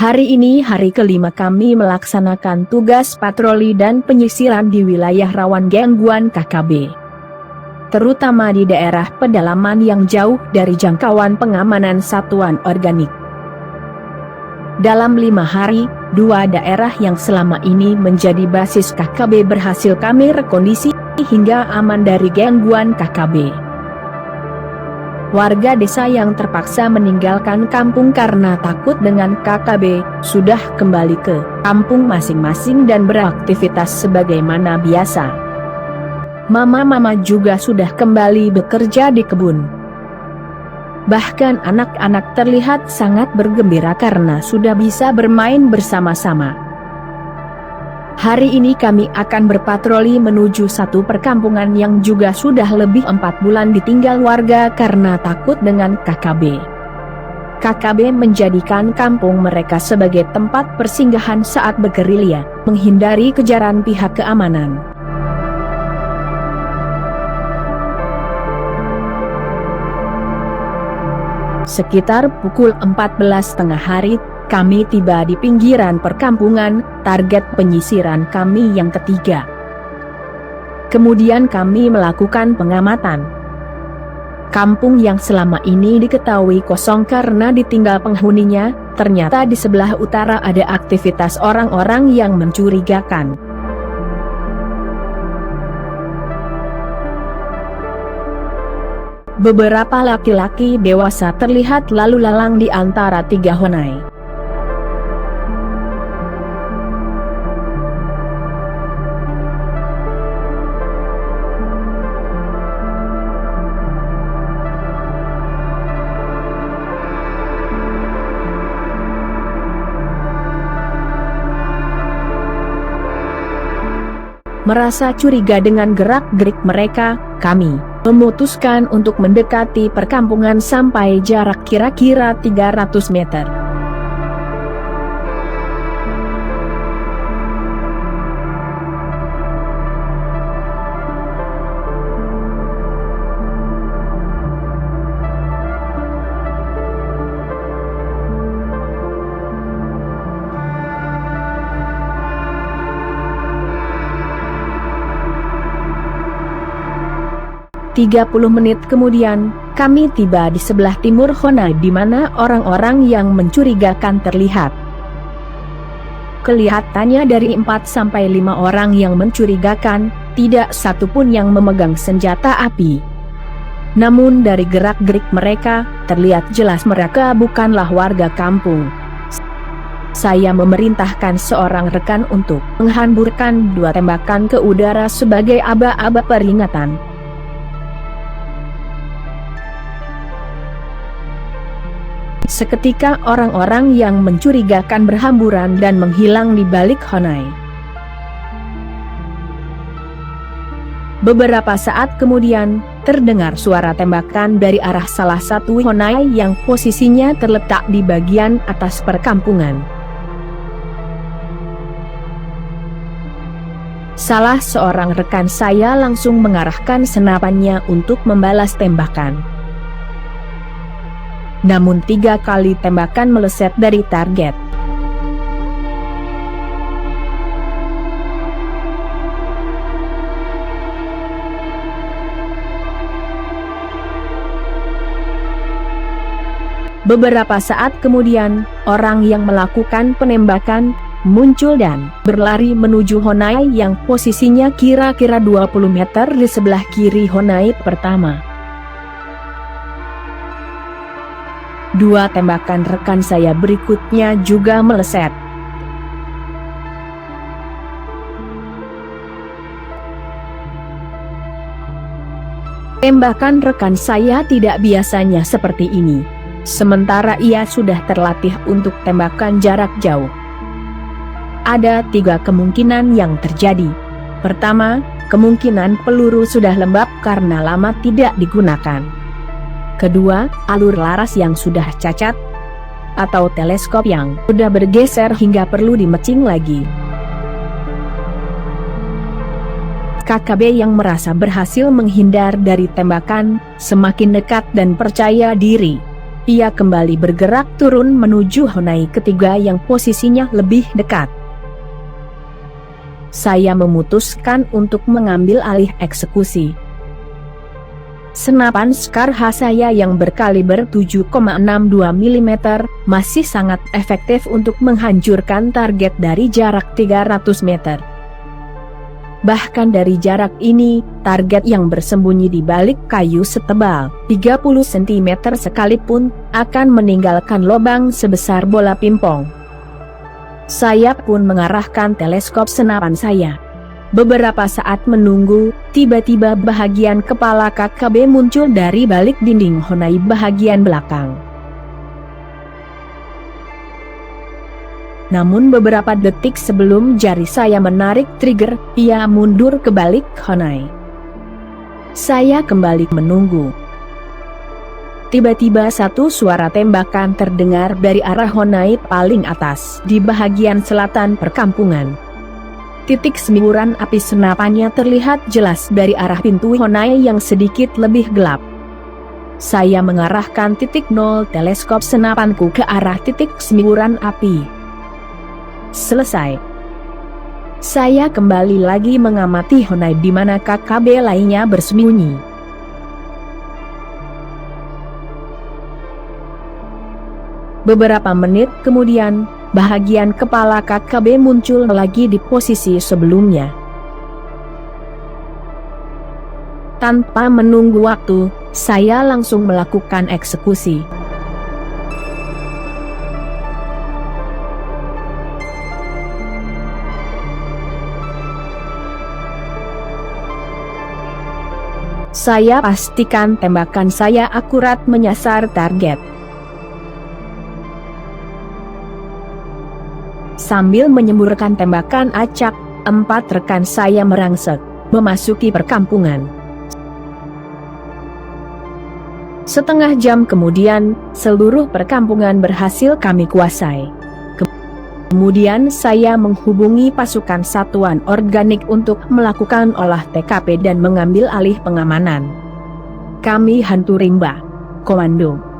Hari ini hari kelima kami melaksanakan tugas patroli dan penyisiran di wilayah rawan gangguan KKB. Terutama di daerah pedalaman yang jauh dari jangkauan pengamanan satuan organik. Dalam 5 hari, 2 daerah yang selama ini menjadi basis KKB berhasil kami rekondisi hingga aman dari gangguan KKB. Warga desa yang terpaksa meninggalkan kampung karena takut dengan KKB, sudah kembali ke kampung masing-masing dan beraktivitas sebagaimana biasa. Mama-mama juga sudah kembali bekerja di kebun. Bahkan anak-anak terlihat sangat bergembira karena sudah bisa bermain bersama-sama. Hari ini kami akan berpatroli menuju satu perkampungan yang juga sudah lebih 4 bulan ditinggal warga karena takut dengan KKB. KKB menjadikan kampung mereka sebagai tempat persinggahan saat bergerilya, menghindari kejaran pihak keamanan. Sekitar pukul 14.30 hari, kami tiba di pinggiran perkampungan, target penyisiran kami yang ketiga. Kemudian kami melakukan pengamatan. Kampung yang selama ini diketahui kosong karena ditinggal penghuninya, ternyata di sebelah utara ada aktivitas orang-orang yang mencurigakan. Beberapa laki-laki dewasa terlihat lalu lalang di antara 3 honai. Merasa curiga dengan gerak-gerik mereka, kami memutuskan untuk mendekati perkampungan sampai jarak kira-kira 300 meter. Tiga 30 menit kemudian, kami tiba di sebelah timur honai di mana orang-orang yang mencurigakan terlihat. Kelihatannya dari 4-5 orang yang mencurigakan, tidak satu pun yang memegang senjata api. Namun dari gerak-gerik mereka, terlihat jelas mereka bukanlah warga kampung. Saya memerintahkan seorang rekan untuk menghamburkan 2 tembakan ke udara sebagai aba-aba peringatan. Seketika orang-orang yang mencurigakan berhamburan dan menghilang di balik honai. Beberapa saat kemudian, terdengar suara tembakan dari arah salah satu honai yang posisinya terletak di bagian atas perkampungan. Salah seorang rekan saya langsung mengarahkan senapannya untuk membalas tembakan. Namun 3 kali tembakan meleset dari target. Beberapa saat kemudian, orang yang melakukan penembakan muncul dan berlari menuju honai yang posisinya kira-kira 20 meter di sebelah kiri honai pertama. 2 tembakan rekan saya berikutnya juga meleset. Tembakan rekan saya tidak biasanya seperti ini. Sementara ia sudah terlatih untuk tembakan jarak jauh. Ada 3 kemungkinan yang terjadi. Pertama, kemungkinan peluru sudah lembab karena lama tidak digunakan. Kedua, alur laras yang sudah cacat, atau teleskop yang sudah bergeser hingga perlu dimecing lagi. KKB yang merasa berhasil menghindar dari tembakan, semakin dekat dan percaya diri. ia kembali bergerak turun menuju Honai ketiga yang posisinya lebih dekat. Saya memutuskan untuk mengambil alih eksekusi. Senapan Skarha saya yang berkaliber 7,62 mm masih sangat efektif untuk menghancurkan target dari jarak 300 meter. Bahkan dari jarak ini, target yang bersembunyi di balik kayu setebal 30 cm sekalipun akan meninggalkan lubang sebesar bola pingpong. Saya pun mengarahkan teleskop senapan saya. Beberapa saat menunggu, tiba-tiba bahagian kepala KKB muncul dari balik dinding Honai bahagian belakang. Namun beberapa detik sebelum jari saya menarik trigger, ia mundur ke balik Honai. Saya kembali menunggu. Tiba-tiba satu suara tembakan terdengar dari arah Honai paling atas di bahagian selatan perkampungan. Titik semburan api senapannya terlihat jelas dari arah pintu Honai yang sedikit lebih gelap. Saya mengarahkan titik 0 teleskop senapanku ke arah titik semburan api. Selesai. Saya kembali lagi mengamati Honai di mana KKB lainnya bersembunyi. Beberapa menit kemudian, bahagian kepala KKB muncul lagi di posisi sebelumnya. Tanpa menunggu waktu, saya langsung melakukan eksekusi. Saya pastikan tembakan saya akurat menyasar target. Sambil menyemburkan tembakan acak, 4 rekan saya merangsek memasuki perkampungan. Setengah jam kemudian, seluruh perkampungan berhasil kami kuasai. Kemudian saya menghubungi pasukan satuan organik untuk melakukan olah TKP dan mengambil alih pengamanan. Kami hantu rimba. Komando.